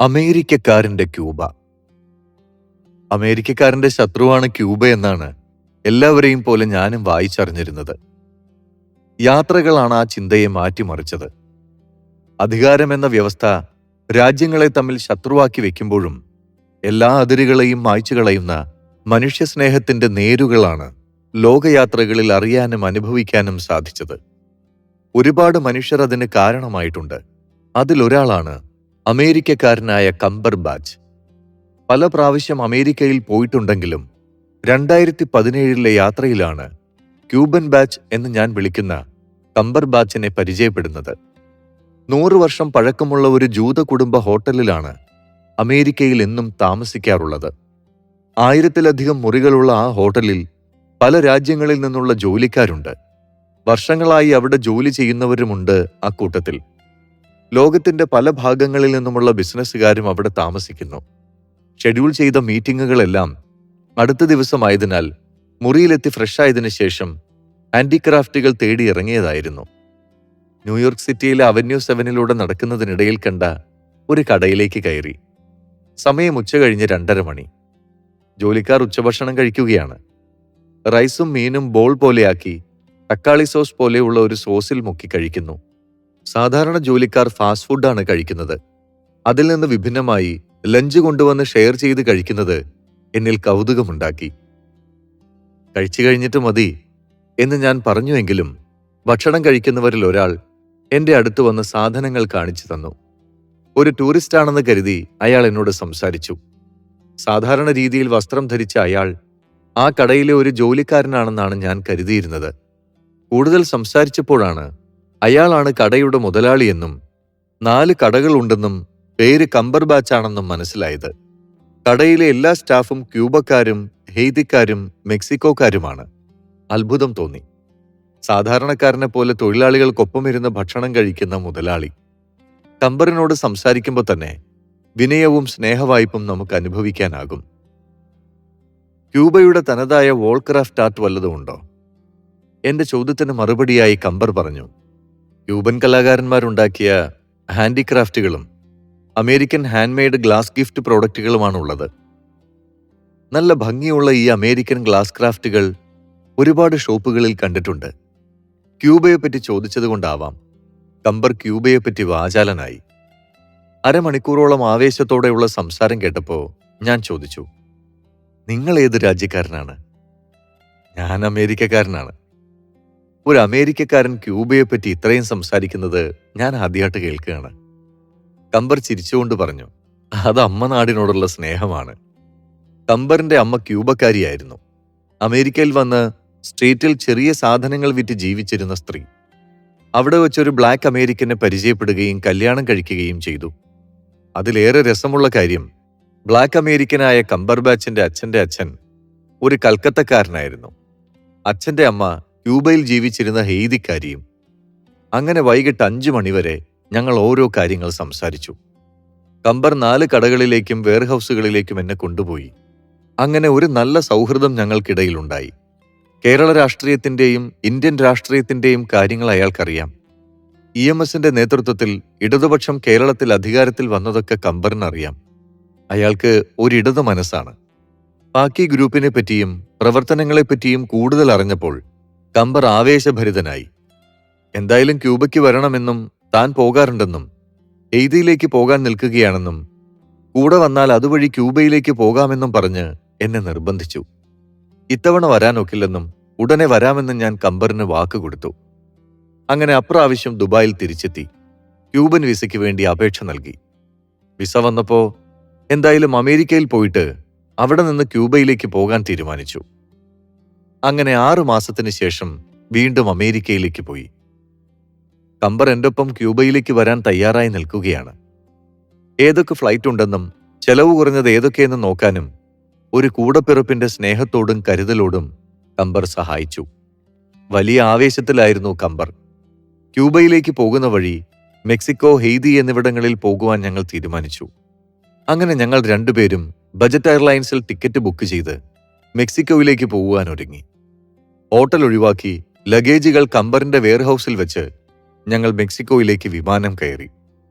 അമേരിക്കക്കാരന്റെ Cuba. അമേരിക്കക്കാരന്റെ ശത്രുവാണ് Cuba എന്നാണ് എല്ലാവരെയും പോലെ ഞാനും വായിച്ചറിഞ്ഞിരുന്നത്. യാത്രകളാണ് ആ ചിന്തയെ മാറ്റിമറിച്ചത്. അധികാരമെന്ന വ്യവസ്ഥ രാജ്യങ്ങളെ തമ്മിൽ ശത്രുവാക്കി വെക്കുമ്പോഴും എല്ലാ അതിരുകളെയും മായ്ച്ചു കളയുന്ന മനുഷ്യസ്നേഹത്തിന്റെ നേരുകളാണ് ലോകയാത്രകളിൽ അറിയാനും അനുഭവിക്കാനും സാധിച്ചത്. ഒരുപാട് മനുഷ്യർ അതിന് കാരണമായിട്ടുണ്ട്. അതിലൊരാളാണ് അമേരിക്കക്കാരനായ കംബർബാച്ച്. പല പ്രാവശ്യം അമേരിക്കയിൽ പോയിട്ടുണ്ടെങ്കിലും 2017 യാത്രയിലാണ് ക്യൂബൻ ബാച്ച് എന്ന് ഞാൻ വിളിക്കുന്ന കംബർബാച്ചിനെ പരിചയപ്പെടുന്നത്. 100 വർഷം പഴക്കമുള്ള ഒരു ജൂത കുടുംബ ഹോട്ടലിലാണ് അമേരിക്കയിൽ എന്നും താമസിക്കാറുള്ളത്. 1000-ലധികം മുറികളുള്ള ആ ഹോട്ടലിൽ പല രാജ്യങ്ങളിൽ നിന്നുള്ള ജോലിക്കാരുണ്ട്. വർഷങ്ങളായി അവിടെ ജോലി ചെയ്യുന്നവരുമുണ്ട് അക്കൂട്ടത്തിൽ. ലോകത്തിന്റെ പല ഭാഗങ്ങളിൽ നിന്നുമുള്ള ബിസിനസ്സുകാരും അവിടെ താമസിക്കുന്നു. ഷെഡ്യൂൾ ചെയ്ത മീറ്റിംഗുകളെല്ലാം അടുത്ത ദിവസമായതിനാൽ മുറിയിലെത്തി ഫ്രഷായതിനു ശേഷം ഹാൻഡിക്രാഫ്റ്റുകൾ തേടി ഇറങ്ങിയതായിരുന്നു. ന്യൂയോർക്ക് സിറ്റിയിലെ അവന്യൂ 7 നടക്കുന്നതിനിടയിൽ കണ്ട ഒരു കടയിലേക്ക് കയറി. സമയം ഉച്ചകഴിഞ്ഞ് 2:30 മണി. ജോലിക്കാർ ഉച്ചഭക്ഷണം കഴിക്കുകയാണ്. റൈസും മീനും ബോൾ പോലെയാക്കി തക്കാളി സോസ് പോലെയുള്ള ഒരു സോസിൽ മുക്കി കഴിക്കുന്നു. സാധാരണ ജോലിക്കാർ ഫാസ്റ്റ് ഫുഡാണ് കഴിക്കുന്നത്. അതിൽ നിന്ന് വിഭിന്നമായി ലഞ്ച് കൊണ്ടുവന്ന് ഷെയർ ചെയ്ത് കഴിക്കുന്നത് എന്നിൽ കൗതുകമുണ്ടാക്കി. കഴിച്ചു കഴിഞ്ഞിട്ട് മതി എന്ന് ഞാൻ പറഞ്ഞുവെങ്കിലും ഭക്ഷണം കഴിക്കുന്നവരിൽ ഒരാൾ എന്റെ അടുത്ത് വന്ന് സാധനങ്ങൾ കാണിച്ചു തന്നു. ഒരു ടൂറിസ്റ്റാണെന്ന് കരുതി അയാൾ എന്നോട് സംസാരിച്ചു. സാധാരണ രീതിയിൽ വസ്ത്രം ധരിച്ച അയാൾ ആ കടയിലെ ഒരു ജോലിക്കാരനാണെന്നാണ് ഞാൻ കരുതിയിരുന്നത്. കൂടുതൽ സംസാരിച്ചപ്പോഴാണ് അയാളാണ് കടയുടെ മുതലാളിയെന്നും 4 കടകളുണ്ടെന്നും പേര് കംബർബാച്ചാണെന്നും മനസ്സിലായത്. കടയിലെ എല്ലാ സ്റ്റാഫും ക്യൂബക്കാരും ഹെയ്തിക്കാരും മെക്സിക്കോക്കാരുമാണ്. അത്ഭുതം തോന്നി. സാധാരണക്കാരനെ പോലെ തൊഴിലാളികൾക്കൊപ്പം ഇരുന്ന് ഭക്ഷണം കഴിക്കുന്ന മുതലാളി. കംബറിനോട് സംസാരിക്കുമ്പോൾ തന്നെ വിനയവും സ്നേഹവായ്പും നമുക്ക് അനുഭവിക്കാനാകും. ക്യൂബയുടെ തനതായ വോൾക്രാഫ്റ്റ് ആർട്ട് വല്ലതുമുണ്ടോ? എന്റെ ചോദ്യത്തിന് മറുപടിയായി കംബർ പറഞ്ഞു, ക്യൂബൻ കലാകാരന്മാരുണ്ടാക്കിയ ഹാൻഡിക്രാഫ്റ്റുകളും അമേരിക്കൻ ഹാൻഡ്മെയ്ഡ് ഗ്ലാസ് ഗിഫ്റ്റ് പ്രോഡക്റ്റുകളുമാണുള്ളത്. നല്ല ഭംഗിയുള്ള ഈ അമേരിക്കൻ ഗ്ലാസ് ക്രാഫ്റ്റുകൾ ഒരുപാട് ഷോപ്പുകളിൽ കണ്ടിട്ടുണ്ട്. ക്യൂബയെപ്പറ്റി ചോദിച്ചതുകൊണ്ടാവാം കംബർ ക്യൂബയെപ്പറ്റി വാചാലനായി. അരമണിക്കൂറോളം ആവേശത്തോടെയുള്ള സംസാരം കേട്ടപ്പോൾ ഞാൻ ചോദിച്ചു, നിങ്ങൾ ഏത് രാജ്യക്കാരനാണ്? ഞാൻ അമേരിക്കക്കാരനാണ്. ഒരു അമേരിക്കക്കാരൻ ക്യൂബയെപ്പറ്റി ഇത്രയും സംസാരിക്കുന്നത് ഞാൻ ആദ്യമായിട്ട് കേൾക്കുകയാണ്. കംബർ ചിരിച്ചുകൊണ്ട് പറഞ്ഞു, അത് അമ്മ നാടിനോടുള്ള സ്നേഹമാണ്. കംബറിന്റെ അമ്മ ക്യൂബക്കാരിയായിരുന്നു. അമേരിക്കയിൽ വന്ന് സ്ട്രീറ്റിൽ ചെറിയ സാധനങ്ങൾ വിറ്റ് ജീവിച്ചിരുന്ന സ്ത്രീ. അവിടെ വെച്ചൊരു ബ്ലാക്ക് അമേരിക്കനെ പരിചയപ്പെടുകയും കല്യാണം കഴിക്കുകയും ചെയ്തു. അതിലേറെ രസമുള്ള കാര്യം, ബ്ലാക്ക് അമേരിക്കനായ കംബർബാച്ചിന്റെ അച്ഛന്റെ അച്ഛൻ ഒരു കൽക്കത്തക്കാരനായിരുന്നു. അച്ഛന്റെ അമ്മ ക്യൂബയിൽ ജീവിച്ചിരുന്ന ഹെയ്തിക്കാരിയും. അങ്ങനെ വൈകിട്ട് 5 മണിവരെ ഞങ്ങൾ ഓരോ കാര്യങ്ങൾ സംസാരിച്ചു. കംബർ 4 കടകളിലേക്കും വെയർഹൌസുകളിലേക്കും എന്നെ കൊണ്ടുപോയി. അങ്ങനെ ഒരു നല്ല സൗഹൃദം ഞങ്ങൾക്കിടയിലുണ്ടായി. കേരള രാഷ്ട്രീയത്തിന്റെയും ഇന്ത്യൻ രാഷ്ട്രീയത്തിന്റെയും കാര്യങ്ങൾ അയാൾക്കറിയാം. EMSന്റെ നേതൃത്വത്തിൽ ഇടതുപക്ഷം കേരളത്തിൽ അധികാരത്തിൽ വന്നതൊക്കെ കംബറിനറിയാം. അയാൾക്ക് ഒരിടത് മനസ്സാണ്. പാക്കി ഗ്രൂപ്പിനെ പറ്റിയും പ്രവർത്തനങ്ങളെപ്പറ്റിയും കൂടുതൽ അറിഞ്ഞപ്പോൾ കംബർ ആവേശഭരിതനായി. എന്തായാലും ക്യൂബയ്ക്ക് വരണമെന്നും താൻ പോകാറുണ്ടെന്നും എയ്തിയിലേക്ക് പോകാൻ നിൽക്കുകയാണെന്നും കൂടെ വന്നാൽ അതുവഴി ക്യൂബയിലേക്ക് പോകാമെന്നും പറഞ്ഞ് എന്നെ നിർബന്ധിച്ചു. ഇത്തവണ വരാനൊക്കില്ലെന്നും ഉടനെ വരാമെന്നും ഞാൻ കംബറിന് വാക്കുകൊടുത്തു. അങ്ങനെ അപ്രാവശ്യം ദുബായിൽ തിരിച്ചെത്തി ക്യൂബൻ വിസയ്ക്ക് വേണ്ടി അപേക്ഷ നൽകി. വിസ വന്നപ്പോ എന്തായാലും അമേരിക്കയിൽ പോയിട്ട് അവിടെ നിന്ന് ക്യൂബയിലേക്ക് പോകാൻ തീരുമാനിച്ചു. അങ്ങനെ 6 മാസത്തിന് ശേഷം വീണ്ടും അമേരിക്കയിലേക്ക് പോയി. കംബർ എൻ്റെ ഒപ്പം ക്യൂബയിലേക്ക് വരാൻ തയ്യാറായി നിൽക്കുകയാണ്. ഏതൊക്കെ ഫ്ലൈറ്റ് ഉണ്ടെന്നും ചെലവ് കുറഞ്ഞത് ഏതൊക്കെയെന്ന് നോക്കാനും ഒരു കൂടപ്പിറപ്പിന്റെ സ്നേഹത്തോടും കരുതലോടും കംബർ സഹായിച്ചു. വലിയ ആവേശത്തിലായിരുന്നു കംബർ. ക്യൂബയിലേക്ക് പോകുന്ന വഴി മെക്സിക്കോ, ഹെയ്തി എന്നിവിടങ്ങളിൽ പോകുവാൻ ഞങ്ങൾ തീരുമാനിച്ചു. അങ്ങനെ ഞങ്ങൾ 2 പേരും ബജറ്റ് എയർലൈൻസിൽ ടിക്കറ്റ് ബുക്ക് ചെയ്ത് മെക്സിക്കോയിലേക്ക് പോകുവാൻ ഒരുങ്ങി. ഹോട്ടൽ ഒഴിവാക്കി ലഗേജുകൾ കംബറിന്റെ വെയർഹൌസിൽ വെച്ച് ഞങ്ങൾ മെക്സിക്കോയിലേക്ക് വിമാനം കയറി.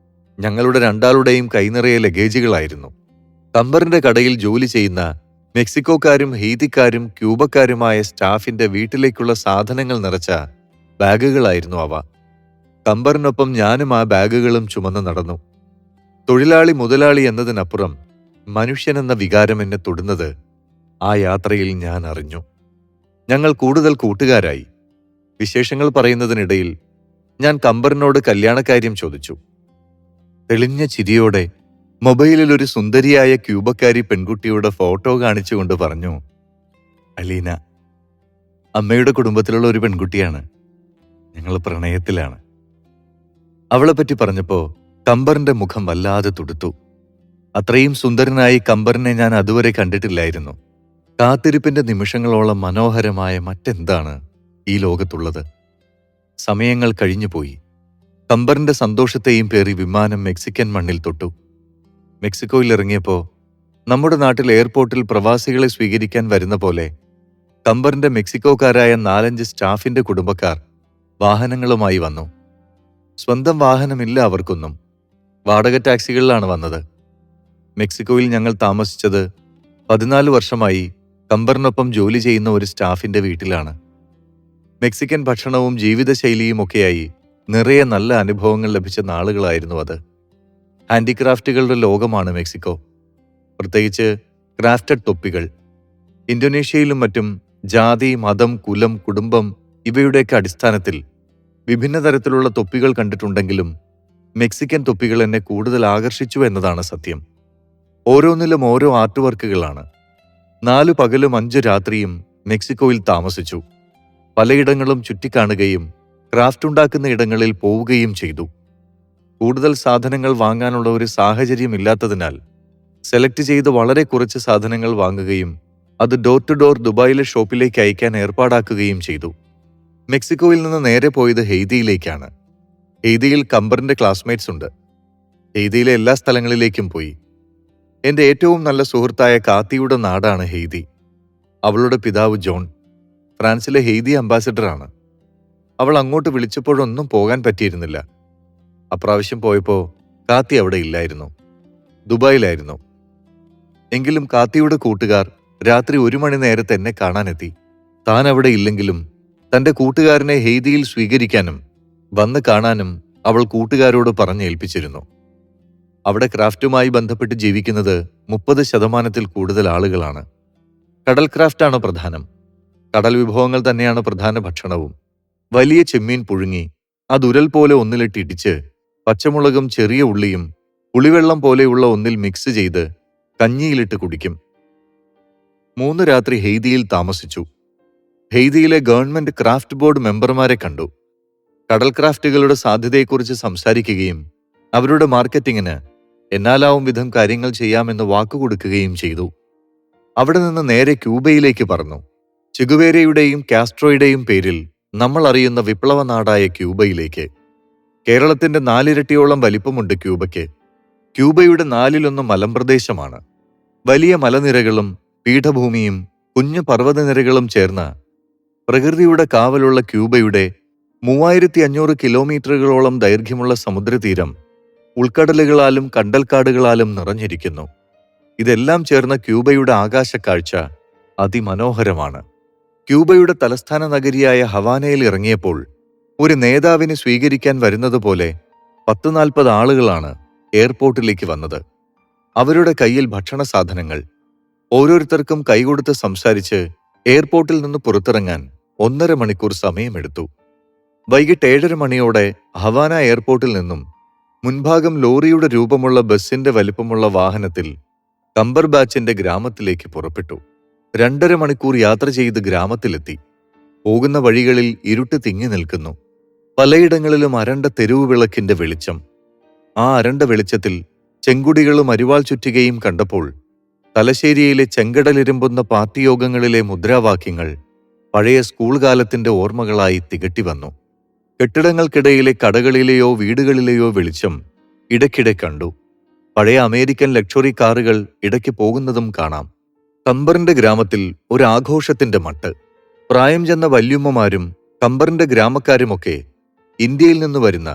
ഞങ്ങളുടെ രണ്ടാളുടെയും കൈനിറയെ ലഗേജുകളായിരുന്നു. കമ്പറിന്റെ കടയിൽ ജോലി ചെയ്യുന്ന മെക്സിക്കോക്കാരും ഹെയ്തിക്കാരും ക്യൂബക്കാരുമായ സ്റ്റാഫിന്റെ വീട്ടിലേക്കുള്ള സാധനങ്ങൾ നിറച്ച ബാഗുകളായിരുന്നു അവ. കമ്പറിനൊപ്പം ഞാനും ആ ബാഗുകളും ചുമന്ന് നടന്നു. തൊഴിലാളി മുതലാളി എന്നതിനപ്പുറം മനുഷ്യനെന്ന വികാരം എന്നെ തൊടുന്നത് ആ യാത്രയിൽ ഞാൻ അറിഞ്ഞു. ഞങ്ങൾ കൂടുതൽ കൂട്ടുകാരായി. വിശേഷങ്ങൾ പറയുന്നതിനിടയിൽ ഞാൻ കമ്പറിനോട് കല്യാണക്കാര്യം ചോദിച്ചു. തെളിഞ്ഞ ചിരിയോടെ മൊബൈലിൽ ഒരു സുന്ദരിയായ ക്യൂബക്കാരി പെൺകുട്ടിയുടെ ഫോട്ടോ കാണിച്ചുകൊണ്ട് പറഞ്ഞു, അലീന അമ്മയുടെ കുടുംബത്തിലുള്ള ഒരു പെൺകുട്ടിയാണ്. ഞങ്ങൾ പ്രണയത്തിലാണ്. അവളെപ്പറ്റി പറഞ്ഞപ്പോ കമ്പറിന്റെ മുഖം വല്ലാതെ തുടുത്തു. അത്രയും സുന്ദരനായി കമ്പറിനെ ഞാൻ അതുവരെ കണ്ടിട്ടില്ലായിരുന്നു. കാത്തിരിപ്പിന്റെ നിമിഷങ്ങളോളം മനോഹരമായ മറ്റെന്താണ് ഈ ലോകത്തുള്ളത്? സമയങ്ങൾ കഴിഞ്ഞുപോയി. കമ്പറിന്റെ സന്തോഷത്തെയും പേറി വിമാനം മെക്സിക്കൻ മണ്ണിൽ തൊട്ടു. മെക്സിക്കോയിൽ ഇറങ്ങിയപ്പോൾ നമ്മുടെ നാട്ടിൽ എയർപോർട്ടിൽ പ്രവാസികളെ സ്വീകരിക്കാൻ വരുന്ന പോലെ കമ്പറിന്റെ മെക്സിക്കോക്കാരായ 4-5 സ്റ്റാഫിന്റെ കുടുംബക്കാർ വാഹനങ്ങളുമായി വന്നു. സ്വന്തം വാഹനമില്ല അവർക്കൊന്നും. വാടക ടാക്സികളിലാണ് വന്നത്. മെക്സിക്കോയിൽ ഞങ്ങൾ താമസിച്ചത് 14 വർഷമായി കമ്പറിനൊപ്പം ജോലി ചെയ്യുന്ന ഒരു സ്റ്റാഫിന്റെ വീട്ടിലാണ്. മെക്സിക്കൻ ഭക്ഷണവും ജീവിതശൈലിയുമൊക്കെയായി നിറയെ നല്ല അനുഭവങ്ങൾ ലഭിച്ച നാളുകളായിരുന്നു അത്. ഹാൻഡിക്രാഫ്റ്റുകളുടെ ലോകമാണ് മെക്സിക്കോ. പ്രത്യേകിച്ച് ക്രാഫ്റ്റഡ് തൊപ്പികൾ. ഇന്തോനേഷ്യയിലും മറ്റും ജാതി, മതം, കുലം, കുടുംബം ഇവയുടെയൊക്കെ അടിസ്ഥാനത്തിൽ വിഭിന്ന തരത്തിലുള്ള തൊപ്പികൾ കണ്ടിട്ടുണ്ടെങ്കിലും മെക്സിക്കൻ തൊപ്പികൾ എന്നെ കൂടുതൽ ആകർഷിച്ചു എന്നതാണ് സത്യം. ഓരോന്നിലും ഓരോ ആർട്ട് വർക്കുകളാണ്. 4 പകലും 5 രാത്രിയും മെക്സിക്കോയിൽ താമസിച്ചു. പലയിടങ്ങളും ചുറ്റിക്കാണുകയും ക്രാഫ്റ്റ് ഉണ്ടാക്കുന്ന ഇടങ്ങളിൽ പോവുകയും ചെയ്തു. കൂടുതൽ സാധനങ്ങൾ വാങ്ങാനുള്ള ഒരു സാഹചര്യമില്ലാത്തതിനാൽ സെലക്ട് ചെയ്ത് വളരെ കുറച്ച് സാധനങ്ങൾ വാങ്ങുകയും അത് ഡോർ ടു ഡോർ ദുബായിലെ ഷോപ്പിലേക്ക് അയക്കാൻ ഏർപ്പാടാക്കുകയും ചെയ്തു. മെക്സിക്കോയിൽ നിന്ന് നേരെ പോയത് ഹെയ്തിയിലേക്കാണ്. ഹെയ്തിയിൽ കമ്പറിന്റെ ക്ലാസ്മേറ്റ്സ് ഉണ്ട്. ഹെയ്തിയിലെ എല്ലാ സ്ഥലങ്ങളിലേക്കും പോയി. എന്റെ ഏറ്റവും നല്ല സുഹൃത്തായ കാത്തിയുടെ നാടാണ് ഹെയ്തി. അവളുടെ പിതാവ് ജോൺ ഫ്രാൻസിലെ ഹെയ്തി അംബാസിഡറാണ്. അവൾ അങ്ങോട്ട് വിളിച്ചപ്പോഴൊന്നും പോകാൻ പറ്റിയിരുന്നില്ല. അപ്രാവശ്യം പോയപ്പോ കാത്തി അവിടെ ഇല്ലായിരുന്നു, ദുബായിലായിരുന്നു. എങ്കിലും കാത്തിയുടെ കൂട്ടുകാർ രാത്രി 1 മണി നേരത്തെ എന്നെ കാണാനെത്തി. താൻ അവിടെ ഇല്ലെങ്കിലും തന്റെ കൂട്ടുകാരനെ ഹെയ്തിയിൽ സ്വീകരിക്കാനും വന്ന് കാണാനും അവൾ കൂട്ടുകാരോട് പറഞ്ഞേൽപ്പിച്ചിരുന്നു. അവിടെ ക്രാഫ്റ്റുമായി ബന്ധപ്പെട്ട് ജീവിക്കുന്നത് 30% കൂടുതൽ ആളുകളാണ്. കടൽ ക്രാഫ്റ്റാണ് പ്രധാനം. കടൽ വിഭവങ്ങൾ തന്നെയാണ് പ്രധാന ഭക്ഷണവും. വലിയ ചെമ്മീൻ പുഴുങ്ങി അത് ഉരൽ പോലെ ഒന്നിലിട്ടിടിച്ച് പച്ചമുളകും ചെറിയ ഉള്ളിയും പുളിവെള്ളം പോലെയുള്ള ഒന്നിൽ മിക്സ് ചെയ്ത് കഞ്ഞിയിലിട്ട് കുടിക്കും. 3 രാത്രി ഹെയ്തിയിൽ താമസിച്ചു. ഹെയ്തിയിലെ ഗവൺമെന്റ് ക്രാഫ്റ്റ് ബോർഡ് മെമ്പർമാരെ കണ്ടു. കടൽ ക്രാഫ്റ്റുകളുടെ സാധ്യതയെക്കുറിച്ച് സംസാരിക്കുകയും അവരുടെ മാർക്കറ്റിങ്ങിന് എന്നാലാവും വിധം കാര്യങ്ങൾ ചെയ്യാമെന്ന് വാക്കുകൊടുക്കുകയും ചെയ്തു. അവിടെ നിന്ന് നേരെ ക്യൂബയിലേക്ക് പറന്നു. ചെഗുവേരയുടെയും കാസ്ട്രോയുടെയും പേരിൽ നമ്മൾ അറിയുന്ന വിപ്ലവ നാടായ ക്യൂബയിലേക്ക്. കേരളത്തിന്റെ 4 ഇരട്ടിയോളം വലിപ്പമുണ്ട് ക്യൂബയ്ക്ക്. ക്യൂബയുടെ 4-1 മലമ്പ്രദേശമാണ്. വലിയ മലനിരകളും പീഠഭൂമിയും കുഞ്ഞു പർവ്വതനിരകളും ചേർന്ന പ്രകൃതിയുടെ കാവലുള്ള ക്യൂബയുടെ 3500 കിലോമീറ്ററുകളോളം ദൈർഘ്യമുള്ള സമുദ്രതീരം ഉൾക്കടലുകളാലും കണ്ടൽക്കാടുകളാലും നിറഞ്ഞിരിക്കുന്നു. ഇതെല്ലാം ചേർന്ന ക്യൂബയുടെ ആകാശക്കാഴ്ച അതിമനോഹരമാണ്. ക്യൂബയുടെ തലസ്ഥാന നഗരിയായ ഹവാനയിൽ ഇറങ്ങിയപ്പോൾ ഒരു നേതാവിനെ സ്വീകരിക്കാൻ വരുന്നതുപോലെ 10-40 ആളുകളാണ് എയർപോർട്ടിലേക്ക് വന്നത്. അവരുടെ കയ്യിൽ ഭക്ഷണ സാധനങ്ങൾ. ഓരോരുത്തർക്കും കൈകൊടുത്ത് സംസാരിച്ച് എയർപോർട്ടിൽ നിന്ന് പുറത്തിറങ്ങാൻ 1.5 മണിക്കൂർ സമയമെടുത്തു. വൈകിട്ട് 7:30 മണിയോടെ ഹവാന എയർപോർട്ടിൽ നിന്നും മുൻഭാഗം ലോറിയുടെ രൂപമുള്ള ബസ്സിന്റെ വലിപ്പമുള്ള വാഹനത്തിൽ കമ്പർബാച്ചിന്റെ ഗ്രാമത്തിലേക്ക് പുറപ്പെട്ടു. 2.5 മണിക്കൂർ യാത്ര ചെയ്ത് ഗ്രാമത്തിലെത്തി. പോകുന്ന വഴികളിൽ ഇരുട്ട് തിങ്ങി നിൽക്കുന്നു. പലയിടങ്ങളിലും അരണ്ട തെരുവു വിളക്കിന്റെ വെളിച്ചം. ആ അരണ്ട വെളിച്ചത്തിൽ ചെങ്കുടികളും അരിവാൾ ചുറ്റികയും കണ്ടപ്പോൾ തലശ്ശേരിയിലെ ചെങ്കടലിരുമ്പുന്ന പാർട്ടി യോഗങ്ങളിലെ മുദ്രാവാക്യങ്ങൾ പഴയ സ്കൂൾ കാലത്തിന്റെ ഓർമ്മകളായി തികട്ടി വന്നു. കെട്ടിടങ്ങൾക്കിടയിലെ കടകളിലെയോ വീടുകളിലെയോ വെളിച്ചം ഇടയ്ക്കിടെ കണ്ടു. പഴയ അമേരിക്കൻ ലക്ഷറി കാറുകൾ ഇടയ്ക്ക് പോകുന്നതും കാണാം. കമ്പറിന്റെ ഗ്രാമത്തിൽ ഒരു ആഘോഷത്തിന്റെ മട്ട്. പ്രായം ചെന്ന വല്യുമ്മമാരും കമ്പറിന്റെ ഗ്രാമക്കാരുമൊക്കെ ഇന്ത്യയിൽ നിന്ന് വരുന്ന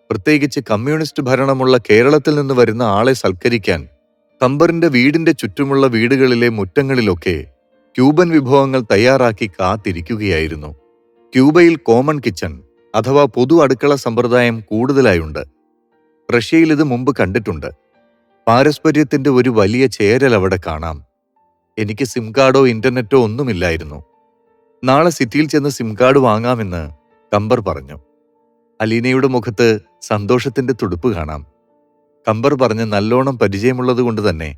പ്രത്യേകിച്ച് കമ്മ്യൂണിസ്റ്റ് ഭരണമുള്ള കേരളത്തിൽ നിന്ന് വരുന്ന ആളെ സൽക്കരിക്കാൻ കമ്പറിന്റെ വീടിന്റെ ചുറ്റുമുള്ള വീടുകളിലെ മുറ്റങ്ങളിലൊക്കെ ക്യൂബൻ വിഭവങ്ങൾ തയ്യാറാക്കി കാത്തിരിക്കുകയായിരുന്നു. ക്യൂബയിൽ കോമൺ കിച്ചൺ അഥവാ പൊതു അടുക്കള സമ്പ്രദായം കൂടുതലായുണ്ട്. റഷ്യയിൽ ഇത് മുമ്പ് കണ്ടിട്ടുണ്ട്. പാരസ്പര്യത്തിന്റെ ഒരു വലിയ ചേരൽ അവിടെ കാണാം. എനിക്ക് സിം കാർഡോ ഇന്റർനെറ്റോ ഒന്നുമില്ലായിരുന്നു. നാളെ സിറ്റിയിൽ ചെന്ന് സിം കാർഡ് വാങ്ങാമെന്ന് കമ്പർ പറഞ്ഞു. അലീനയുടെ മുഖത്ത് സന്തോഷത്തിന്റെ തുടുപ്പ് കാണാം. കമ്പർ പറഞ്ഞ് നല്ലോണം പരിചയമുള്ളതുകൊണ്ട് തന്നെ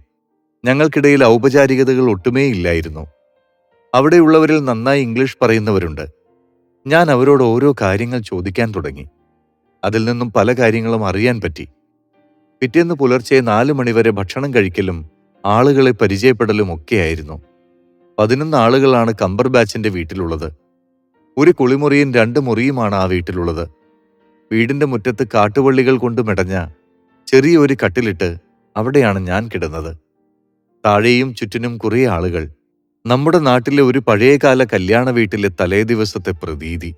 ഞങ്ങൾക്കിടയിൽ ഔപചാരികതകൾ ഒട്ടുമേ ഇല്ലായിരുന്നു. അവിടെയുള്ളവരിൽ നന്നായി ഇംഗ്ലീഷ് പറയുന്നവരുണ്ട്. ഞാൻ അവരോട് ഓരോ കാര്യങ്ങൾ ചോദിക്കാൻ തുടങ്ങി. അതിൽ നിന്നും പല കാര്യങ്ങളും അറിയാൻ പറ്റി. പിറ്റേന്ന് പുലർച്ചെ 4 മണിവരെ ഭക്ഷണം കഴിക്കലും ആളുകളെ പരിചയപ്പെടലും ഒക്കെയായിരുന്നു. 11 ആളുകളാണ് കമ്പർ ബാച്ചിന്റെ വീട്ടിലുള്ളത്. ഒരു കുളിമുറിയും 2 മുറിയുമാണ് ആ വീട്ടിലുള്ളത്. വീടിന്റെ മുറ്റത്ത് കാട്ടുവള്ളികൾ കൊണ്ട് മെടഞ്ഞ ചെറിയ ഒരു കട്ടിലിട്ട് അവിടെയാണ് ഞാൻ കിടന്നത്. താഴെയും ചുറ്റിനും കുറേ ആളുകൾ. നമ്മുടെ നാട്ടിലെ ഒരു പഴയകാല കല്യാണ വീട്ടിലെ തലേ ദിവസത്തെ പ്രതീതി.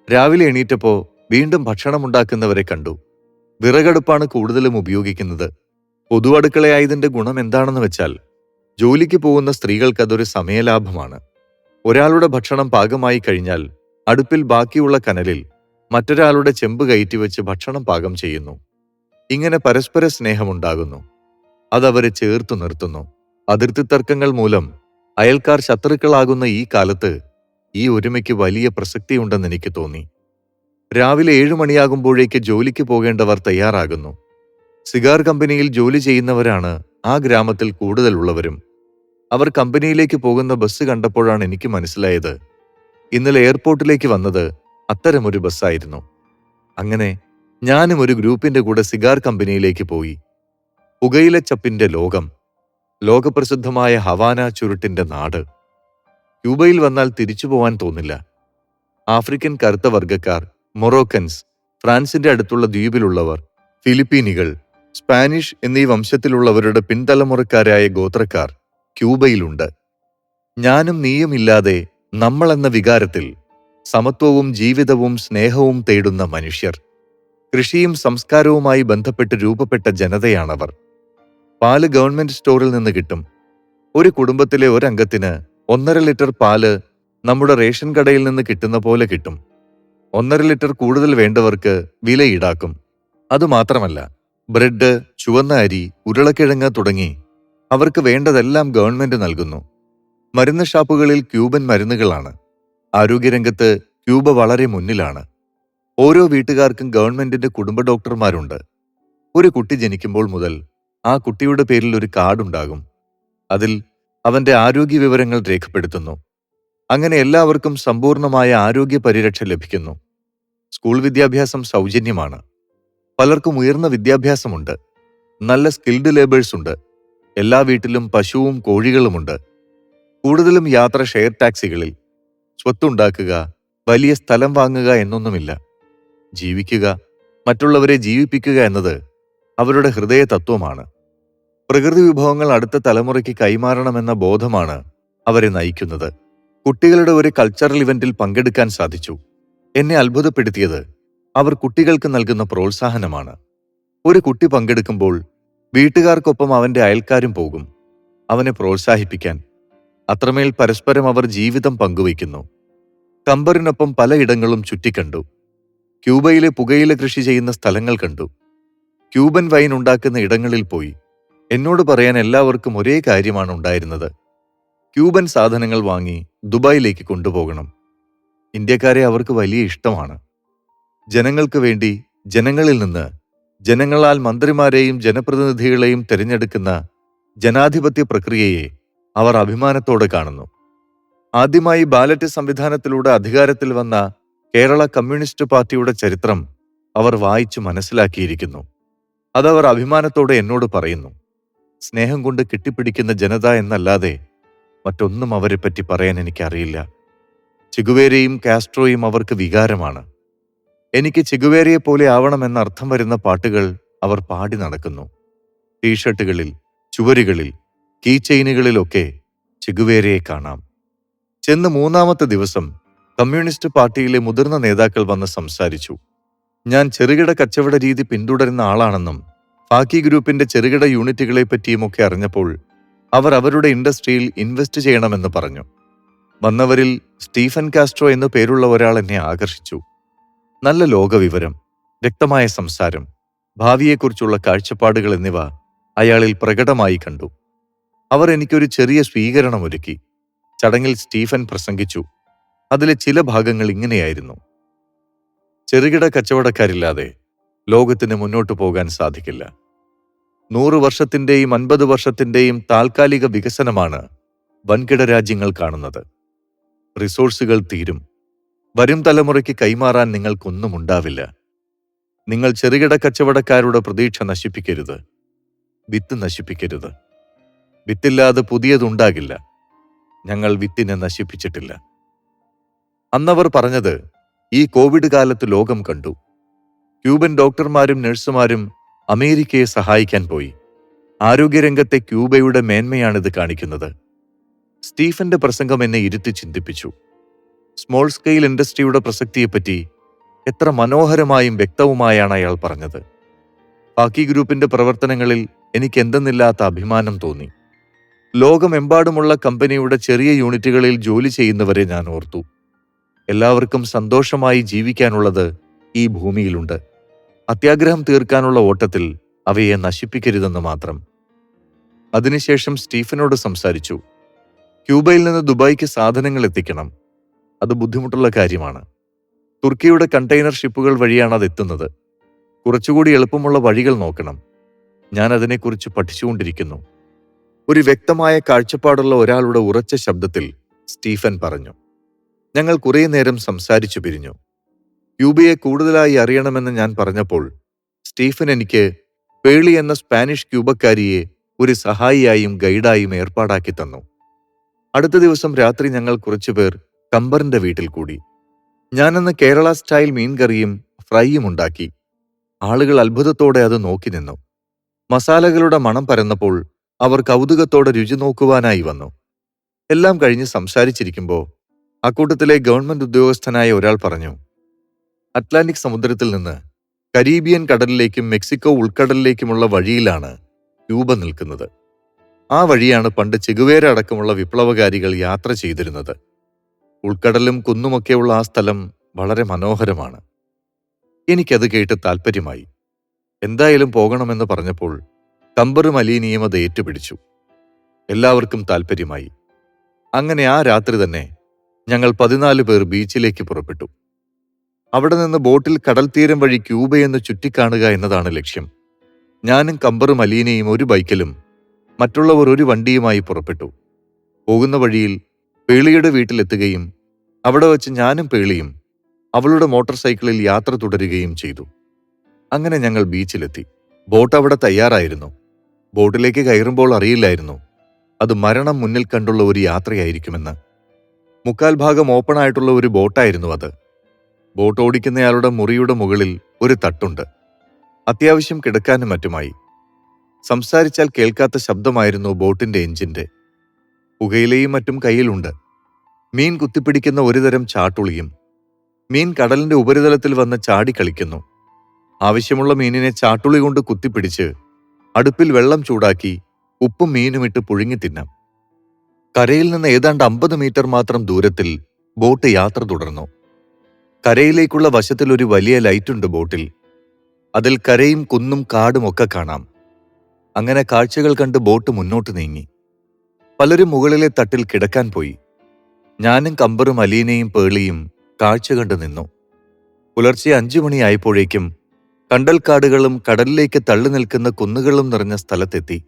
രാവിലെ എണീറ്റപ്പോ വീണ്ടും ഭക്ഷണമുണ്ടാക്കുന്നവരെ കണ്ടു. വിറകടുപ്പാണ് കൂടുതലും ഉപയോഗിക്കുന്നത്. പൊതു അടുക്കളയായതിന്റെ ഗുണം എന്താണെന്ന് വെച്ചാൽ ജോലിക്ക് പോകുന്ന സ്ത്രീകൾക്ക് അതൊരു സമയലാഭമാണ്. ഒരാളുടെ ഭക്ഷണം പാകമായി കഴിഞ്ഞാൽ അടുപ്പിൽ ബാക്കിയുള്ള കനലിൽ മറ്റൊരാളുടെ ചെമ്പ് കയറ്റിവെച്ച് ഭക്ഷണം പാകം ചെയ്യുന്നു. ഇങ്ങനെ പരസ്പര സ്നേഹമുണ്ടാകുന്നു. അതവരെ ചേർത്തു നിർത്തുന്നു. അതിർത്തി തർക്കങ്ങൾ മൂലം അയൽക്കാർ ശത്രുക്കളാകുന്ന ഈ കാലത്ത് ഈ ഒരുമയ്ക്ക് വലിയ പ്രസക്തിയുണ്ടെന്ന് എനിക്ക് തോന്നി. രാവിലെ 7 മണിയാകുമ്പോഴേക്ക് ജോലിക്ക് പോകേണ്ടവർ തയ്യാറാകുന്നു. സിഗാർ കമ്പനിയിൽ ജോലി ചെയ്യുന്നവരാണ് ആ ഗ്രാമത്തിൽ കൂടുതലുള്ളവരും. അവർ കമ്പനിയിലേക്ക് പോകുന്ന ബസ് കണ്ടപ്പോഴാണ് എനിക്ക് മനസ്സിലായത് ഇന്നലെ എയർപോർട്ടിലേക്ക് വന്നത് അത്തരമൊരു ബസ്സായിരുന്നു. അങ്ങനെ ഞാനും ഒരു ഗ്രൂപ്പിന്റെ കൂടെ സിഗാർ കമ്പനിയിലേക്ക് പോയി. പുകയിലച്ചപ്പിന്റെ ലോകം, ലോകപ്രസിദ്ധമായ ഹവാന ചുരുട്ടിന്റെ നാട്. ക്യൂബയിൽ വന്നാൽ തിരിച്ചു പോവാൻ തോന്നില്ല. ആഫ്രിക്കൻ കറുത്ത വർഗക്കാർ, മൊറോക്കൻസ്, ഫ്രാൻസിന്റെ അടുത്തുള്ള ദ്വീപിലുള്ളവർ, ഫിലിപ്പീനികൾ, സ്പാനിഷ് എന്നീ വംശത്തിലുള്ളവരുടെ പിൻതലമുറക്കാരായ ഗോത്രക്കാർ ക്യൂബയിലുണ്ട്. ഞാനും നീയും ഇല്ലാതെ നമ്മളെന്ന വികാരത്തിൽ സമത്വവും ജീവിതവും സ്നേഹവും തേടുന്ന മനുഷ്യർ. കൃഷിയും സംസ്കാരവുമായി ബന്ധപ്പെട്ട് രൂപപ്പെട്ട ജനതയാണവർ. പാല് ഗവൺമെന്റ് സ്റ്റോറിൽ നിന്ന് കിട്ടും. ഒരു കുടുംബത്തിലെ ഒരംഗത്തിന് 1.5 ലിറ്റർ പാല് നമ്മുടെ റേഷൻ കടയിൽ നിന്ന് കിട്ടുന്ന പോലെ കിട്ടും. 1.5 ലിറ്റർ കൂടുതൽ വേണ്ടവർക്ക് വില ഈടാക്കും. അതുമാത്രമല്ല, ബ്രെഡ്, ചുവന്ന അരി, ഉരുളക്കിഴങ്ങ് തുടങ്ങി അവർക്ക് വേണ്ടതെല്ലാം ഗവൺമെന്റ് നൽകുന്നു. മരുന്ന് ഷാപ്പുകളിൽ ക്യൂബൻ മരുന്നുകളാണ്. ആരോഗ്യരംഗത്ത് ക്യൂബ വളരെ മുന്നിലാണ്. ഓരോ വീട്ടുകാർക്കും ഗവൺമെന്റിന്റെ കുടുംബ ഡോക്ടർമാരുണ്ട്. ഒരു കുട്ടി ജനിക്കുമ്പോൾ മുതൽ ആ കുട്ടിയുടെ പേരിൽ ഒരു കാർഡുണ്ടാകും. അതിൽ അവന്റെ ആരോഗ്യ വിവരങ്ങൾ രേഖപ്പെടുത്തുന്നു. അങ്ങനെ എല്ലാവർക്കും സമ്പൂർണമായ ആരോഗ്യ പരിരക്ഷ ലഭിക്കുന്നു. സ്കൂൾ വിദ്യാഭ്യാസം സൗജന്യമാണ്. പലർക്കും ഉയർന്ന വിദ്യാഭ്യാസമുണ്ട്. നല്ല സ്കിൽഡ് ലേബേഴ്സ് ഉണ്ട്. എല്ലാ വീട്ടിലും പശുവും കോഴികളുമുണ്ട്. കൂടുതലും യാത്ര ഷെയർ ടാക്സികളിൽ. സ്വത്തുണ്ടാക്കുക, വലിയ സ്ഥലം വാങ്ങുക എന്നൊന്നുമില്ല. ജീവിക്കുക, മറ്റുള്ളവരെ ജീവിപ്പിക്കുക എന്നത് അവരുടെ ഹൃദയ തത്വമാണ്. പ്രകൃതി വിഭവങ്ങൾ അടുത്ത തലമുറയ്ക്ക് കൈമാറണമെന്ന ബോധമാണ് അവരെ നയിക്കുന്നത്. കുട്ടികളുടെ ഒരു കൾച്ചറൽ ഇവന്റിൽ പങ്കെടുക്കാൻ സാധിച്ചു. എന്നെ അത്ഭുതപ്പെടുത്തിയത് അവർ കുട്ടികൾക്ക് നൽകുന്ന പ്രോത്സാഹനമാണ്. ഒരു കുട്ടി പങ്കെടുക്കുമ്പോൾ വീട്ടുകാർക്കൊപ്പം അവന്റെ അയൽക്കാരും പോകും അവനെ പ്രോത്സാഹിപ്പിക്കാൻ. അത്രമേൽ പരസ്പരം അവർ ജീവിതം പങ്കുവയ്ക്കുന്നു. കമ്പറിനൊപ്പം പലയിടങ്ങളും ചുറ്റിക്കണ്ടു. ക്യൂബയിലെ പുകയില കൃഷി ചെയ്യുന്ന സ്ഥലങ്ങൾ കണ്ടു. ക്യൂബൻ വൈൻ ഉണ്ടാക്കുന്ന ഇടങ്ങളിൽ പോയി. എന്നോട് പറയാൻ എല്ലാവർക്കും ഒരേ കാര്യമാണ് ഉണ്ടായിരുന്നത്: ക്യൂബൻ സാധനങ്ങൾ വാങ്ങി ദുബായിലേക്ക് കൊണ്ടുപോകണം. ഇന്ത്യക്കാരെ അവർക്ക് വലിയ ഇഷ്ടമാണ്. ജനങ്ങൾക്ക് വേണ്ടി ജനങ്ങളിൽ നിന്ന് ജനങ്ങളാൽ മന്ത്രിമാരെയും ജനപ്രതിനിധികളെയും തിരഞ്ഞെടുക്കുന്ന ജനാധിപത്യ പ്രക്രിയയെ അവർ അഭിമാനത്തോടെ കാണുന്നു. ആദ്യമായി ബാലറ്റ് സംവിധാനത്തിലൂടെ അധികാരത്തിൽ വന്ന കേരള കമ്മ്യൂണിസ്റ്റ് പാർട്ടിയുടെ ചരിത്രം അവർ വായിച്ചു മനസ്സിലാക്കിയിരിക്കുന്നു. അതവർ അഭിമാനത്തോടെ എന്നോട് പറയുന്നു. സ്നേഹം കൊണ്ട് കെട്ടിപ്പിടിക്കുന്ന ജനത എന്നല്ലാതെ മറ്റൊന്നും അവരെപ്പറ്റി പറയാൻ എനിക്കറിയില്ല. ചെഗുവേരയും കാസ്ട്രോയും അവർക്ക് വികാരമാണ്. എനിക്ക് ചെഗുവേരയെപ്പോലെ ആവണമെന്ന അർത്ഥം വരുന്ന പാട്ടുകൾ അവർ പാടി നടക്കുന്നു. ടീഷർട്ടുകളിൽ, ചുവരുകളിൽ, കീ ചെയിനുകളിലൊക്കെ ചെഗുവേരയെ കാണാം. ചെന്ന് 3-ാമത്തെ ദിവസം കമ്മ്യൂണിസ്റ്റ് പാർട്ടിയിലെ മുതിർന്ന നേതാക്കൾ വന്ന് സംസാരിച്ചു. ഞാൻ ചെറുകിട കച്ചവട രീതി പിന്തുടരുന്ന ആളാണെന്നും ഫാക്കി ഗ്രൂപ്പിന്റെ ചെറുകിട യൂണിറ്റുകളെ പറ്റിയുമൊക്കെ അറിഞ്ഞപ്പോൾ അവർ അവരുടെ ഇൻഡസ്ട്രിയിൽ ഇൻവെസ്റ്റ് ചെയ്യണമെന്ന് പറഞ്ഞു. വന്നവരിൽ സ്റ്റീഫൻ കാസ്ട്രോ എന്നു പേരുള്ള ഒരാൾ എന്നെ ആകർഷിച്ചു. നല്ല ലോകവിവരം, വ്യക്തമായ സംസാരം, ഭാവിയെക്കുറിച്ചുള്ള കാഴ്ചപ്പാടുകൾ എന്നിവ അയാളിൽ പ്രകടമായി കണ്ടു. അവർ എനിക്കൊരു ചെറിയ സ്വീകരണം ഒരുക്കി. ചടങ്ങിൽ സ്റ്റീഫൻ പ്രസംഗിച്ചു. അതിലെ ചില ഭാഗങ്ങൾ ഇങ്ങനെയായിരുന്നു: ചെറുകിട കച്ചവടക്കാരില്ലാതെ ലോകത്തിന് മുന്നോട്ടു പോകാൻ സാധിക്കില്ല. 100 വർഷത്തിന്റെയും 50 വർഷത്തിന്റെയും താൽക്കാലിക വികസനമാണ് വൻകിട രാജ്യങ്ങൾ കാണുന്നത്. റിസോഴ്സുകൾ തീരും. വരും തലമുറയ്ക്ക് കൈമാറാൻ നിങ്ങൾക്കൊന്നും ഉണ്ടാവില്ല. നിങ്ങൾ ചെറുകിട കച്ചവടക്കാരുടെ പ്രതീക്ഷ നശിപ്പിക്കരുത്. വിത്ത് നശിപ്പിക്കരുത്. വിത്തില്ലാതെ പുതിയതുണ്ടാകില്ല. ഞങ്ങൾ വിത്തിനെ നശിപ്പിച്ചിട്ടില്ല. അന്നവർ പറഞ്ഞത് ഈ കോവിഡ് കാലത്ത് ലോകം കണ്ടു. ക്യൂബൻ ഡോക്ടർമാരും നഴ്സുമാരും അമേരിക്കയെ സഹായിക്കാൻ പോയി. ആരോഗ്യരംഗത്തെ ക്യൂബയുടെ മേന്മയാണിത് കാണിക്കുന്നത്. സ്റ്റീഫന്റെ പ്രസംഗം എന്നെ ഇരുത്തി ചിന്തിപ്പിച്ചു. സ്മോൾ സ്കെയിൽ ഇൻഡസ്ട്രിയുടെ പ്രസക്തിയെപ്പറ്റി എത്ര മനോഹരമായും വ്യക്തവുമായാണ് അയാൾ പറഞ്ഞത്. ഫാക്കി ഗ്രൂപ്പിന്റെ പ്രവർത്തനങ്ങളിൽ എനിക്ക് എന്തെന്നില്ലാത്ത അഭിമാനം തോന്നി. ലോകമെമ്പാടുമുള്ള കമ്പനിയുടെ ചെറിയ യൂണിറ്റുകളിൽ ജോലി ചെയ്യുന്നവരെ ഞാൻ ഓർത്തു. എല്ലാവർക്കും സന്തോഷമായി ജീവിക്കാനുള്ളത് ഈ ഭൂമിയിലുണ്ട്. അത്യാഗ്രഹം തീർക്കാനുള്ള ഓട്ടത്തിൽ അവയെ നശിപ്പിക്കരുതെന്ന് മാത്രം. അതിനുശേഷം സ്റ്റീഫനോട് സംസാരിച്ചു. ക്യൂബയിൽ നിന്ന് ദുബായിക്ക് സാധനങ്ങൾ എത്തിക്കണം. അത് ബുദ്ധിമുട്ടുള്ള കാര്യമാണ്. തുർക്കിയുടെ കണ്ടെയ്നർ ഷിപ്പുകൾ വഴിയാണ് അത് എത്തുന്നത്. കുറച്ചുകൂടി എളുപ്പമുള്ള വഴികൾ നോക്കണം. ഞാൻ അതിനെക്കുറിച്ച് പഠിച്ചുകൊണ്ടിരിക്കുന്നു. ഒരു വ്യക്തമായ കാഴ്ചപ്പാടുള്ള ഒരാളുടെ ഉറച്ച ശബ്ദത്തിൽ സ്റ്റീഫൻ പറഞ്ഞു. ഞങ്ങൾ കുറേ നേരം സംസാരിച്ചു പിരിഞ്ഞു. ക്യൂബയെ കൂടുതലായി അറിയണമെന്ന് ഞാൻ പറഞ്ഞപ്പോൾ സ്റ്റീഫൻ എനിക്ക് പേളി എന്ന സ്പാനിഷ് ക്യൂബക്കാരിയെ ഒരു സഹായിയായും ഗൈഡായും ഏർപ്പാടാക്കി തന്നു. അടുത്ത ദിവസം രാത്രി ഞങ്ങൾ കുറച്ചുപേർ കമ്പറിന്റെ വീട്ടിൽ കൂടി. ഞാനന്ന് കേരള സ്റ്റൈൽ മീൻകറിയും ഫ്രൈയും ഉണ്ടാക്കി. ആളുകൾ അത്ഭുതത്തോടെ അത് നോക്കി നിന്നു. മസാലകളുടെ മണം പരന്നപ്പോൾ അവർ കൗതുകത്തോടെ രുചി നോക്കുവാനായി വന്നു. എല്ലാം കഴിഞ്ഞ് സംസാരിച്ചിരിക്കുമ്പോൾ അക്കൂട്ടത്തിലെ ഗവൺമെന്റ് ഉദ്യോഗസ്ഥനായ ഒരാൾ പറഞ്ഞു, അറ്റ്ലാന്റിക് സമുദ്രത്തിൽ നിന്ന് കരീബിയൻ കടലിലേക്കും മെക്സിക്കോ ഉൾക്കടലിലേക്കുമുള്ള വഴിയിലാണ് ക്യൂബ നിൽക്കുന്നത്. ആ വഴിയാണ് പണ്ട് ചെഗുവേര അടക്കമുള്ള വിപ്ലവകാരികൾ യാത്ര ചെയ്തിരുന്നത്. ഉൾക്കടലും കുന്നുമൊക്കെയുള്ള ആ സ്ഥലം വളരെ മനോഹരമാണ്. എനിക്കത് കേട്ട് താല്പര്യമായി. എന്തായാലും പോകണമെന്ന് പറഞ്ഞപ്പോൾ കമ്പറും അലീനിയും അത് ഏറ്റുപിടിച്ചു. എല്ലാവർക്കും താല്പര്യമായി. അങ്ങനെ ആ രാത്രി തന്നെ ഞങ്ങൾ 14 പേർ ബീച്ചിലേക്ക് പുറപ്പെട്ടു. അവിടെ നിന്ന് ബോട്ടിൽ കടൽ തീരം വഴി ക്യൂബയെന്ന് ചുറ്റിക്കാണുക എന്നതാണ് ലക്ഷ്യം. ഞാനും കമ്പറും അലീനയും ഒരു ബൈക്കിലും മറ്റുള്ളവർ ഒരു വണ്ടിയുമായി പുറപ്പെട്ടു. പോകുന്ന വഴിയിൽ പേളിയുടെ വീട്ടിലെത്തുകയും അവിടെ വച്ച് ഞാനും പേളിയും അവളുടെ മോട്ടോർ സൈക്കിളിൽ യാത്ര തുടരുകയും ചെയ്തു. അങ്ങനെ ഞങ്ങൾ ബീച്ചിലെത്തി. ബോട്ട് അവിടെ തയ്യാറായിരുന്നു. ബോട്ടിലേക്ക് കയറുമ്പോൾ അറിയില്ലായിരുന്നു അത് മരണം മുന്നിൽ കണ്ടുള്ള ഒരു യാത്രയായിരിക്കുമെന്ന്. 3/4 ഭാഗം ഓപ്പണായിട്ടുള്ള ഒരു ബോട്ടായിരുന്നു അത്. ബോട്ട് ഓടിക്കുന്നയാളുടെ മുറിയുടെ മുകളിൽ ഒരു തട്ടുണ്ട്. അത്യാവശ്യം കിടക്കാനും മറ്റുമായി. സംസാരിച്ചാൽ കേൾക്കാത്ത ശബ്ദമായിരുന്നു ബോട്ടിന്റെ എഞ്ചിന്റെ. പുകയിലയും മറ്റും കയ്യിലുണ്ട്. മീൻ കുത്തിപ്പിടിക്കുന്ന ഒരുതരം ചാട്ടുളിയും. മീൻ കടലിന്റെ ഉപരിതലത്തിൽ വന്ന് ചാടിക്കളിക്കുന്നു. ആവശ്യമുള്ള മീനിനെ ചാട്ടുളി കൊണ്ട് കുത്തിപ്പിടിച്ച് അടുപ്പിൽ വെള്ളം ചൂടാക്കി ഉപ്പും മീനുമിട്ട് പുഴുങ്ങി തിന്നാം. കരയിൽ നിന്ന് ഏതാണ്ട് 50 മീറ്റർ മാത്രം ദൂരത്തിൽ ബോട്ട് യാത്ര തുടർന്നു. കരയിലേക്കുള്ള വശത്തിൽ ഒരു വലിയ ലൈറ്റുണ്ട് ബോട്ടിൽ. അതിൽ കരയും കുന്നും കാടും ഒക്കെ കാണാം. അങ്ങനെ കാഴ്ചകൾ കണ്ട് ബോട്ട് മുന്നോട്ട് നീങ്ങി. പലരും മുകളിലെ തട്ടിൽ കിടക്കാൻ പോയി. ഞാനും കമ്പറും അലീനയും പേളിയും കാഴ്ച കണ്ടു നിന്നു. പുലർച്ചെ 5 മണിയായപ്പോഴേക്കും കണ്ടൽക്കാടുകളും കടലിലേക്ക് തള്ളി നിൽക്കുന്ന കുന്നുകളും നിറഞ്ഞ സ്ഥലത്തെത്തി.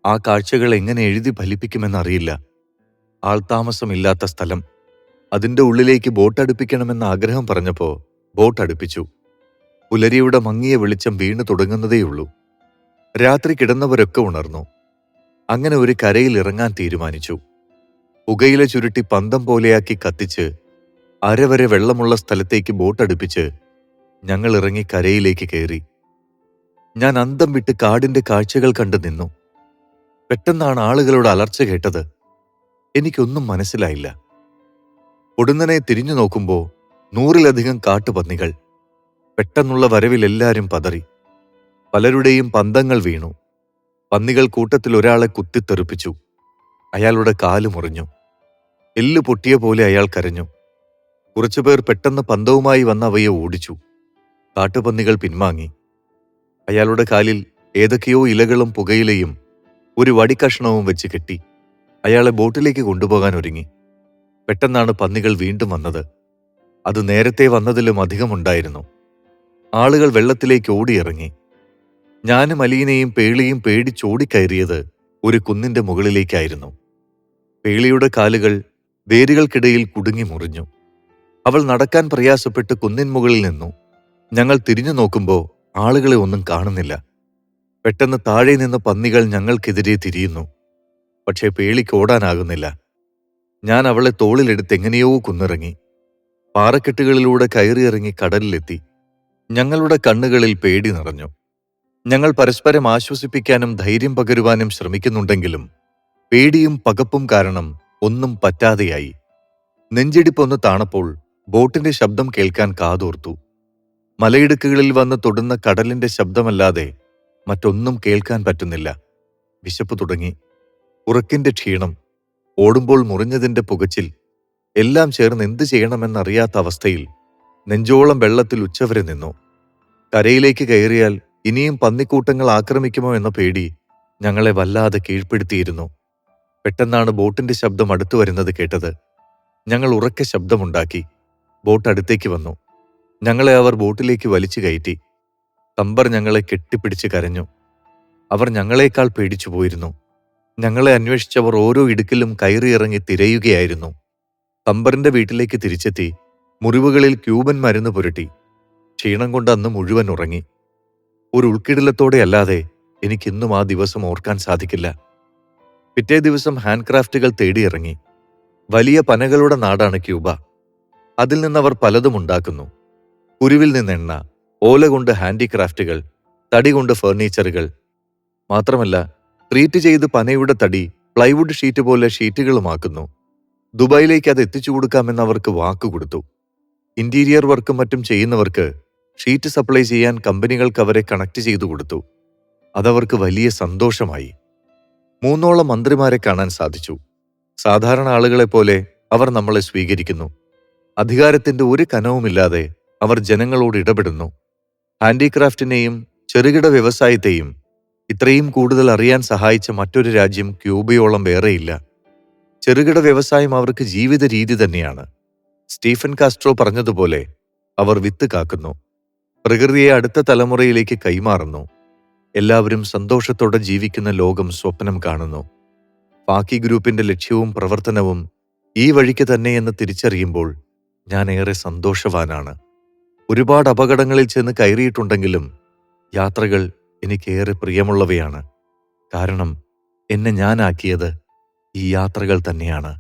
ആ കാഴ്ചകൾ എങ്ങനെ എഴുതി ഫലിപ്പിക്കുമെന്നറിയില്ല. ആൾതാമസമില്ലാത്ത സ്ഥലം. അതിന്റെ ഉള്ളിലേക്ക് ബോട്ട് അടുപ്പിക്കണമെന്ന ആഗ്രഹം പറഞ്ഞപ്പോൾ ബോട്ട് അടുപ്പിച്ചു. പുലരിയുടെ മങ്ങിയ വെളിച്ചം വീണു തുടങ്ങുന്നതേയുള്ളൂ. രാത്രി കിടന്നവരൊക്കെ ഉണർന്നു. അങ്ങനെ ഒരു കരയിൽ ഇറങ്ങാൻ തീരുമാനിച്ചു. പുകയില ചുരുട്ടി പന്തം പോലെയാക്കി കത്തിച്ച് അരവരെ വെള്ളമുള്ള സ്ഥലത്തേക്ക് ബോട്ടടുപ്പിച്ച് ഞങ്ങൾ ഇറങ്ങി കരയിലേക്ക് കയറി. ഞാൻ അന്തം വിട്ട് കാടിന്റെ കാഴ്ചകൾ കണ്ടു നിന്നു. പെട്ടെന്നാണ് ആളുകളുടെ അലർച്ച കേട്ടത്. എനിക്കൊന്നും മനസ്സിലായില്ല. പൊടുന്നനെ തിരിഞ്ഞു നോക്കുമ്പോൾ 100-ലധികം കാട്ടുപന്നികൾ. പെട്ടെന്നുള്ള വരവിൽ എല്ലാവരും പതറി. പലരുടെയും പന്തങ്ങൾ വീണു. പന്നികൾ കൂട്ടത്തിൽ ഒരാളെ കുത്തിത്തെറിപ്പിച്ചു. അയാളുടെ കാല് മുറിഞ്ഞു. എല്ല് പൊട്ടിയ പോലെ അയാൾ കരഞ്ഞു. കുറച്ചുപേർ പെട്ടെന്ന് പന്തവുമായി വന്ന് അവയെ ഓടിച്ചു. കാട്ടുപന്നികൾ പിൻവാങ്ങി. അയാളുടെ കാലിൽ ഏതൊക്കെയോ ഇലകളും പുകയിലയും ഒരു വടിക്കഷ്ണവും വെച്ച് കെട്ടി അയാളെ ബോട്ടിലേക്ക് കൊണ്ടുപോകാൻ ഒരുങ്ങി. പെട്ടെന്നാണ് പന്നികൾ വീണ്ടും വന്നത്. അത് നേരത്തെ വന്നതിലും അധികമുണ്ടായിരുന്നു. ആളുകൾ വെള്ളത്തിലേക്ക് ഓടിയിറങ്ങി. ഞാനും അലീനയും പേളിയും പേടിച്ചോടിക്കയറിയത് ഒരു കുന്നിന്റെ മുകളിലേക്കായിരുന്നു. പേളിയുടെ കാലുകൾ വേരുകൾക്കിടയിൽ കുടുങ്ങി മുറിഞ്ഞു. അവൾ നടക്കാൻ പ്രയാസപ്പെട്ട് കുന്നിൻ മുകളിൽ നിന്നു. ഞങ്ങൾ തിരിഞ്ഞു നോക്കുമ്പോൾ ആളുകളെ ഒന്നും കാണുന്നില്ല. പെട്ടെന്ന് താഴെ നിന്ന് പന്നികൾ ഞങ്ങൾക്കെതിരെ തിരിയുന്നു. പക്ഷേ പേളിക്ക് ഓടാനാകുന്നില്ല. ഞാൻ അവളെ തോളിലെടുത്ത് എങ്ങനെയോ കുന്നിറങ്ങി. പാറക്കെട്ടുകളിലൂടെ കയറിയിറങ്ങി കടലിലെത്തി. ഞങ്ങളുടെ കണ്ണുകളിൽ പേടി നിറഞ്ഞു. ഞങ്ങൾ പരസ്പരം ആശ്വസിപ്പിക്കാനും ധൈര്യം പകരുവാനും ശ്രമിക്കുന്നുണ്ടെങ്കിലും പേടിയും പകപ്പും കാരണം ഒന്നും പറ്റാതെയായി. നെഞ്ചിടിപ്പൊന്ന് താണപ്പോൾ ബോട്ടിന്റെ ശബ്ദം കേൾക്കാൻ കാതോർത്തു. മലയിടുക്കുകളിൽ വന്ന് തൊടുന്ന കടലിന്റെ ശബ്ദമല്ലാതെ മറ്റൊന്നും കേൾക്കാൻ പറ്റുന്നില്ല. വിശപ്പ് തുടങ്ങി. ഉറക്കിന്റെ ക്ഷീണം, ഓടുമ്പോൾ മുറിഞ്ഞതിന്റെ പുകച്ചിൽ, എല്ലാം ചേർന്ന് എന്തു ചെയ്യണമെന്നറിയാത്ത അവസ്ഥയിൽ നെഞ്ചോളം വെള്ളത്തിൽ ഉച്ചവരെ നിന്നു. കരയിലേക്ക് കയറിയാൽ ഇനിയും പന്നിക്കൂട്ടങ്ങൾ ആക്രമിക്കുമോ എന്ന പേടി ഞങ്ങളെ വല്ലാതെ കീഴ്പ്പെടുത്തിയിരുന്നു. പെട്ടെന്നാണ് ബോട്ടിന്റെ ശബ്ദം അടുത്തു വരുന്നത് കേട്ടത്. ഞങ്ങൾ ഉറക്കെ ശബ്ദമുണ്ടാക്കി. ബോട്ട് അടുത്തേക്ക് വന്നു. ഞങ്ങളെ അവർ ബോട്ടിലേക്ക് വലിച്ചു കയറ്റി. കമ്പർ ഞങ്ങളെ കെട്ടിപ്പിടിച്ച് കരഞ്ഞു. അവർ ഞങ്ങളെക്കാൾ പേടിച്ചു പോയിരുന്നു. ഞങ്ങളെ അന്വേഷിച്ചവർ ഓരോ ഇടുക്കിലും കയറിയിറങ്ങി തിരയുകയായിരുന്നു. കമ്പറിന്റെ വീട്ടിലേക്ക് തിരിച്ചെത്തി മുറിവുകളിൽ ക്യൂബൻ മരുന്ന് പുരട്ടി. ക്ഷീണം കൊണ്ട് അന്ന് മുഴുവൻ ഉറങ്ങി. ഒരു ഉൾക്കിടിലത്തോടെ അല്ലാതെ എനിക്കിന്നും ആ ദിവസം ഓർക്കാൻ സാധിക്കില്ല. പിറ്റേ ദിവസം ഹാൻഡ് ക്രാഫ്റ്റുകൾ തേടിയിറങ്ങി. വലിയ പനകളുടെ നാടാണ് ക്യൂബ. അതിൽ നിന്നവർ പലതും ഉണ്ടാക്കുന്നു. കുരുവിൽ നിന്ന് എണ്ണ, ഓല കൊണ്ട് ഹാൻഡിക്രാഫ്റ്റുകൾ, തടി കൊണ്ട് ഫർണിച്ചറുകൾ. മാത്രമല്ല, ട്രീറ്റ് ചെയ്ത് പനയുടെ തടി പ്ലൈവുഡ് ഷീറ്റ് പോലെ ഷീറ്റുകളുമാക്കുന്നു. ദുബായിലേക്ക് അത് എത്തിച്ചു കൊടുക്കാമെന്ന് അവർക്ക് വാക്കുകൊടുത്തു. ഇന്റീരിയർ വർക്കും മറ്റും ചെയ്യുന്നവർക്ക് ഷീറ്റ് സപ്ലൈ ചെയ്യാൻ കമ്പനികൾക്ക് അവരെ കണക്ട് ചെയ്തു കൊടുത്തു. അതവർക്ക് വലിയ സന്തോഷമായി. 3 മന്ത്രിമാരെ കാണാൻ സാധിച്ചു. സാധാരണ ആളുകളെപ്പോലെ അവർ നമ്മളെ സ്വീകരിക്കുന്നു. അധികാരത്തിന്റെ ഒരു കനവുമില്ലാതെ അവർ ജനങ്ങളോട് ഇടപെടുന്നു. ഹാൻഡിക്രാഫ്റ്റിനെയും ചെറുകിട വ്യവസായത്തെയും ഇത്രയും കൂടുതൽ അറിയാൻ സഹായിച്ച മറ്റൊരു രാജ്യം ക്യൂബയോളം വേറെയില്ല. ചെറുകിട വ്യവസായം അവർക്ക് ജീവിത രീതി തന്നെയാണ്. സ്റ്റീഫൻ കാസ്ട്രോ പറഞ്ഞതുപോലെ അവർ വിത്ത് കാക്കുന്നു, പ്രകൃതിയെ അടുത്ത തലമുറയിലേക്ക് കൈമാറുന്നു. എല്ലാവരും സന്തോഷത്തോടെ ജീവിക്കുന്ന ലോകം സ്വപ്നം കാണുന്നു. ഫാക്കി ഗ്രൂപ്പിന്റെ ലക്ഷ്യവും പ്രവർത്തനവും ഈ വഴിക്ക് തന്നെയെന്ന് തിരിച്ചറിയുമ്പോൾ ഞാൻ ഏറെ സന്തോഷവാനാണ്. ഒരുപാട് അപകടങ്ങളിൽ ചെന്ന് കയറിയിട്ടുണ്ടെങ്കിലും യാത്രകൾ എനിക്കേറെ പ്രിയമുള്ളവയാണ്. കാരണം എന്നെ ഞാനാക്കിയത് ഈ യാത്രകൾ തന്നെയാണ്.